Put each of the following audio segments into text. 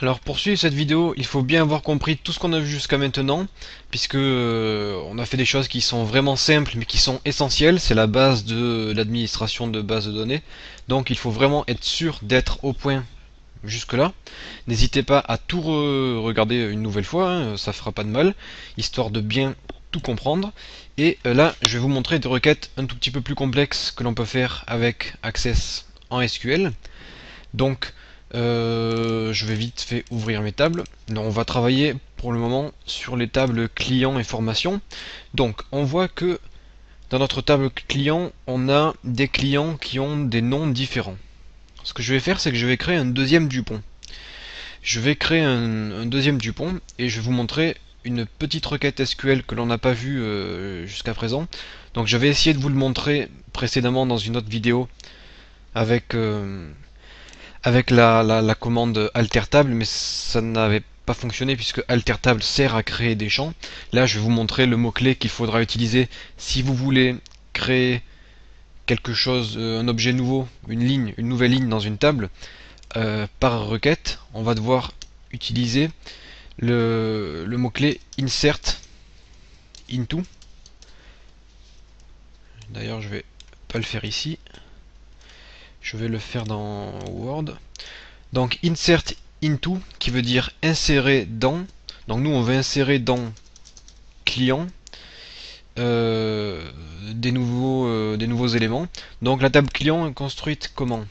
Alors pour suivre cette vidéo, il faut bien avoir compris tout ce qu'on a vu jusqu'à maintenant, puisque on a fait des choses qui sont vraiment simples mais qui sont essentielles, c'est la base de l'administration de bases de données. Donc il faut vraiment être sûr d'être au point jusque là. N'hésitez pas à tout regarder une nouvelle fois, hein, ça fera pas de mal, histoire de bien tout comprendre. Et là, je vais vous montrer des requêtes un tout petit peu plus complexes que l'on peut faire avec Access en SQL. Donc, je vais vite fait ouvrir mes tables. Donc, on va travailler pour le moment sur les tables clients et formation. Donc, on voit que dans notre table client, on a des clients qui ont des noms différents. Ce que je vais faire, c'est que je vais créer un deuxième Dupont. Je vais créer un deuxième Dupont et je vais vous montrer une petite requête SQL que l'on n'a pas vue jusqu'à présent. Donc, je vais essayer de vous le montrer précédemment dans une autre vidéo avec la commande altertable, mais ça n'avait pas fonctionné puisque altertable sert à créer des champs. Là, je vais vous montrer le mot-clé qu'il faudra utiliser si vous voulez créer quelque chose, un objet nouveau, une ligne, une nouvelle ligne dans une table. Par requête, on va devoir utiliser le mot-clé insert into. D'ailleurs, je vais pas le faire ici. Je vais le faire dans Word. Donc insert into qui veut dire insérer dans. Donc nous on veut insérer dans client des nouveaux éléments. Donc la table client est construite comment?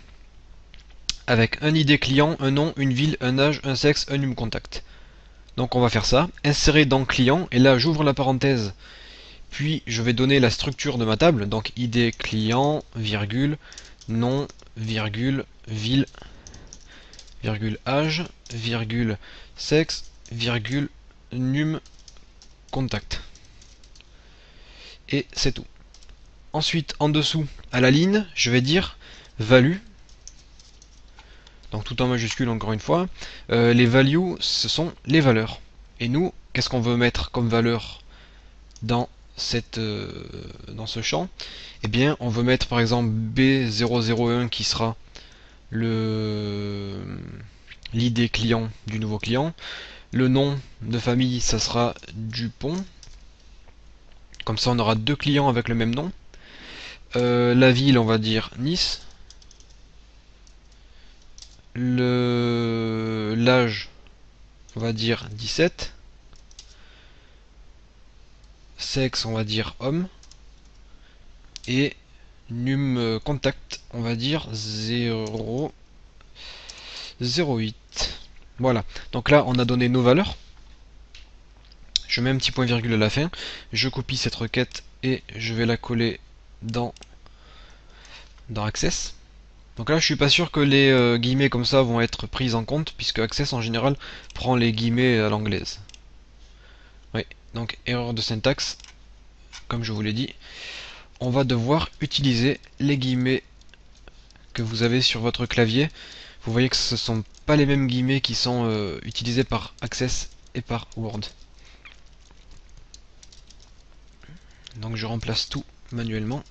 Avec un ID client, un nom, une ville, un âge, un sexe, un numéro contact. Donc on va faire ça, insérer dans client, et là j'ouvre la parenthèse, puis je vais donner la structure de ma table, donc ID client, virgule, nom, virgule, ville, virgule âge, virgule sexe, virgule num contact. Et c'est tout. Ensuite, en dessous, à la ligne, je vais dire value. Donc tout en majuscule encore une fois. Les values, ce sont les valeurs. Et nous, qu'est-ce qu'on veut mettre comme valeur dans dans ce champ? Eh bien, on veut mettre par exemple B001 qui sera le l'ID client du nouveau client. Le nom de famille, ça sera Dupont. Comme ça, on aura deux clients avec le même nom. La ville, on va dire Nice. L'âge, on va dire 17. Sexe, on va dire homme. Et num contact, on va dire 0,08. Voilà. Donc là, on a donné nos valeurs. Je mets un petit point virgule à la fin. Je copie cette requête et je vais la coller dans, dans Access. Donc là, je suis pas sûr que les guillemets comme ça vont être prises en compte, puisque Access en général prend les guillemets à l'anglaise. Oui, donc erreur de syntaxe, comme je vous l'ai dit. On va devoir utiliser les guillemets que vous avez sur votre clavier. Vous voyez que ce ne sont pas les mêmes guillemets qui sont utilisés par Access et par Word. Donc je remplace tout manuellement.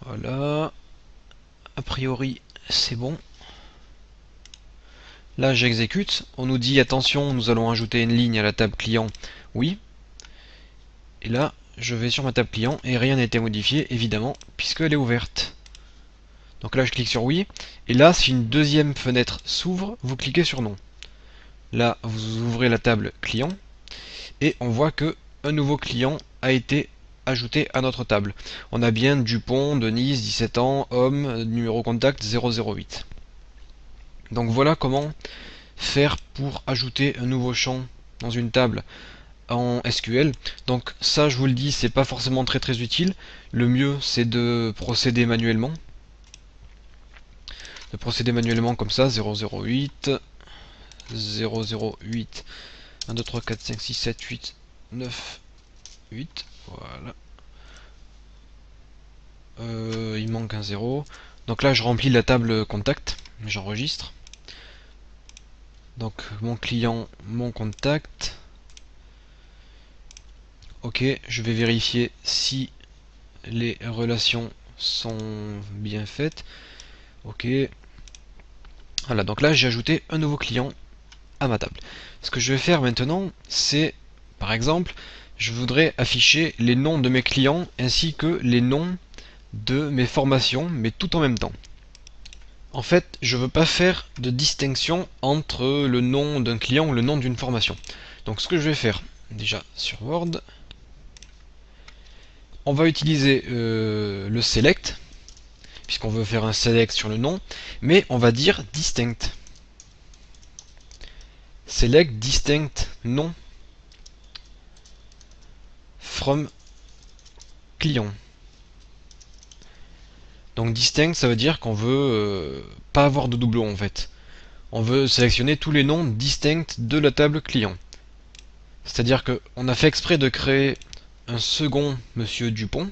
Voilà. A priori, c'est bon. Là, j'exécute. On nous dit attention, nous allons ajouter une ligne à la table client. Oui. Et là, je vais sur ma table client et rien n'a été modifié, évidemment, puisqu'elle est ouverte. Donc là, je clique sur oui. Et là, si une deuxième fenêtre s'ouvre, vous cliquez sur non. Là, vous ouvrez la table client et on voit que un nouveau client a été ajouté à notre table. On a bien Dupont, Denise, 17 ans, homme, numéro contact 008. Donc voilà comment faire pour ajouter un nouveau champ dans une table en SQL. Donc ça, je vous le dis, c'est pas forcément très utile. Le mieux, c'est de procéder manuellement. Comme ça, 008, 008, 1, 2, 3, 4, 5, 6, 7, 8, 9, 8, voilà. Il manque un 0. Donc là, je remplis la table contact, j'enregistre. Donc mon client, mon contact. Ok, je vais vérifier si les relations sont bien faites. Ok, voilà, donc là j'ai ajouté un nouveau client à ma table. Ce que je vais faire maintenant, c'est, par exemple, je voudrais afficher les noms de mes clients ainsi que les noms de mes formations, mais tout en même temps. En fait, je veux pas faire de distinction entre le nom d'un client ou le nom d'une formation. Donc ce que je vais faire, déjà sur Word, on va utiliser le select, puisqu'on veut faire un select sur le nom, mais on va dire distinct. Select distinct nom from client. Donc distinct, ça veut dire qu'on veut pas avoir de doublons en fait. On veut sélectionner tous les noms distincts de la table client. C'est-à-dire qu'on a fait exprès de créer un second Monsieur Dupont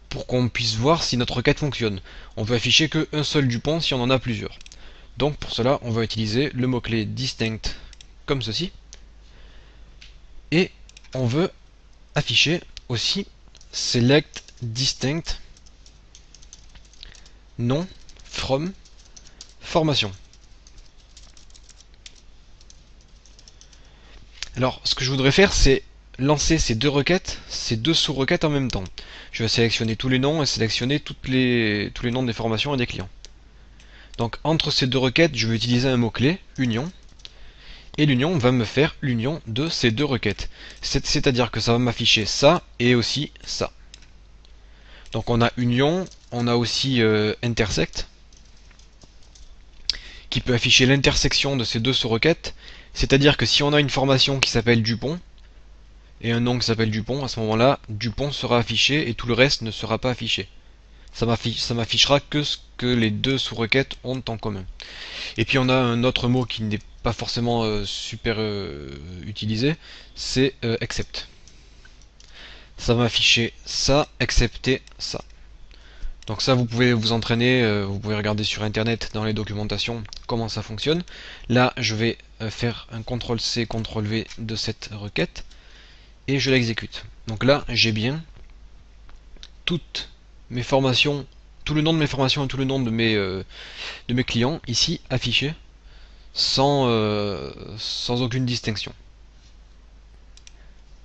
pour qu'on puisse voir si notre requête fonctionne. On veut afficher qu'un seul Dupont si on en a plusieurs. Donc pour cela, on va utiliser le mot-clé distinct comme ceci. Et on veut afficher aussi select distinct nom from formation. Alors, ce que je voudrais faire, c'est lancer ces deux requêtes, ces deux sous-requêtes en même temps. Je vais sélectionner tous les noms et sélectionner tous les noms des formations et des clients. Donc, entre ces deux requêtes, je vais utiliser un mot-clé, union, et l'union va me faire l'union de ces deux requêtes. C'est-à-dire que ça va m'afficher ça et aussi ça. Donc, on a union, on a aussi intersect, qui peut afficher l'intersection de ces deux sous-requêtes. C'est-à-dire que si on a une formation qui s'appelle Dupont, et un nom qui s'appelle Dupont, à ce moment-là, Dupont sera affiché et tout le reste ne sera pas affiché. Ça m'affichera que ce que les deux sous-requêtes ont en commun. Et puis on a un autre mot qui n'est pas forcément super utilisé, c'est except. Ça va m'afficher ça, excepté ça. Donc ça, vous pouvez vous entraîner, vous pouvez regarder sur internet dans les documentations comment ça fonctionne. Là, je vais faire un CTRL-C, CTRL-V de cette requête et je l'exécute. Donc là, j'ai bien toutes mes formations, tout le nom de mes formations et tout le nom de mes clients ici affichés sans aucune distinction.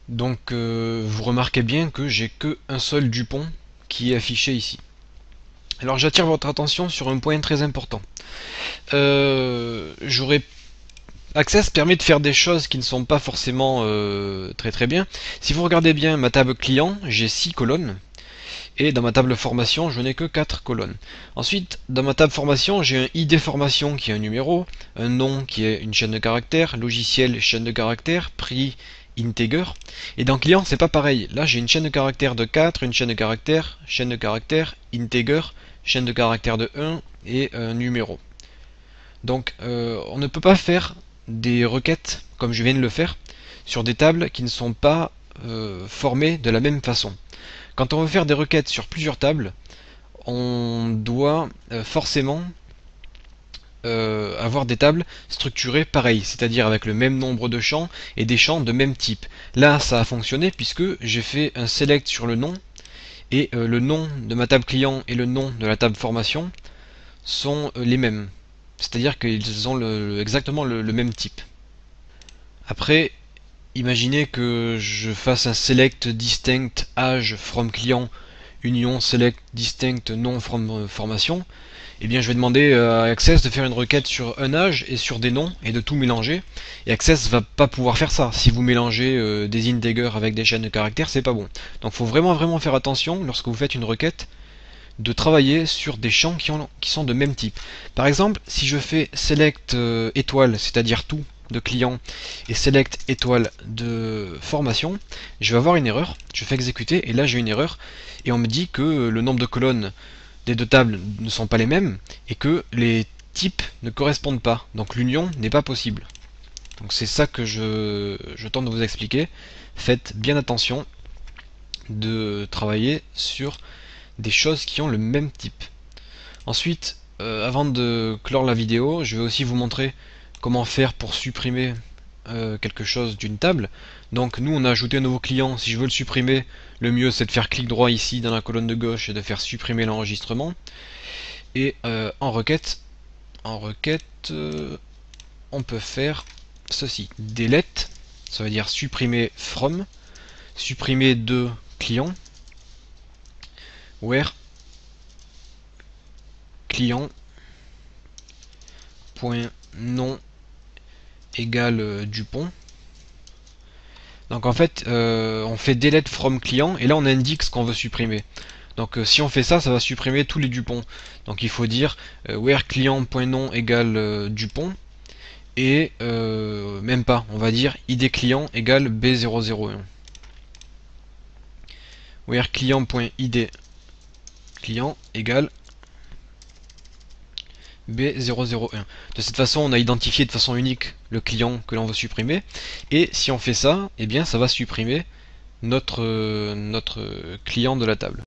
Donc vous remarquez bien que j'ai qu'un seul Dupont qui est affiché ici. Alors j'attire votre attention sur un point très important. Access permet de faire des choses qui ne sont pas forcément très bien. Si vous regardez bien ma table client, j'ai 6 colonnes. Et dans ma table formation, je n'ai que 4 colonnes. Ensuite, dans ma table formation, j'ai un ID formation qui est un numéro, un nom qui est une chaîne de caractères, logiciel chaîne de caractères, prix integer. Et dans client, c'est pas pareil. Là, j'ai une chaîne de caractères de 4, une chaîne de caractères, integer, chaîne de caractères de 1 et un numéro. Donc, on ne peut pas faire des requêtes comme je viens de le faire sur des tables qui ne sont pas formées de la même façon. Quand on veut faire des requêtes sur plusieurs tables, on doit forcément avoir des tables structurées pareilles, c'est-à-dire avec le même nombre de champs et des champs de même type. Là, ça a fonctionné puisque j'ai fait un select sur le nom et le nom de ma table client et le nom de la table formation sont les mêmes. C'est-à-dire qu'ils ont exactement le même type. Après, imaginez que je fasse un select distinct âge from client union select distinct nom from formation. Eh bien je vais demander à Access de faire une requête sur un âge et sur des noms et de tout mélanger. Et Access va pas pouvoir faire ça. Si vous mélangez des integers avec des chaînes de caractères, c'est pas bon. Donc il faut vraiment faire attention lorsque vous faites une requête de travailler sur des champs qui sont de même type. Par exemple, si je fais select étoile, c'est-à-dire tout de client, et select étoile de formation, je vais avoir une erreur, je fais exécuter, et là j'ai une erreur, et on me dit que le nombre de colonnes des deux tables ne sont pas les mêmes, et que les types ne correspondent pas, donc l'union n'est pas possible. Donc c'est ça que je tente de vous expliquer. Faites bien attention de travailler sur des choses qui ont le même type. Ensuite, avant de clore la vidéo, je vais aussi vous montrer comment faire pour supprimer quelque chose d'une table. Donc nous on a ajouté un nouveau client. Si je veux le supprimer, le mieux c'est de faire clic droit ici dans la colonne de gauche et de faire supprimer l'enregistrement. Et en requête, on peut faire ceci, delete, ça veut dire supprimer from, supprimer de client, where client point nom égale Dupont. Donc en fait on fait delete from client et là on indique ce qu'on veut supprimer. Donc si on fait ça, ça va supprimer tous les Dupont. Donc il faut dire where client.nom égale Dupont et même pas, on va dire id client égale B001. Where client.id client égale B001. De cette façon, on a identifié de façon unique le client que l'on veut supprimer. Et si on fait ça, eh bien ça va supprimer notre client de la table.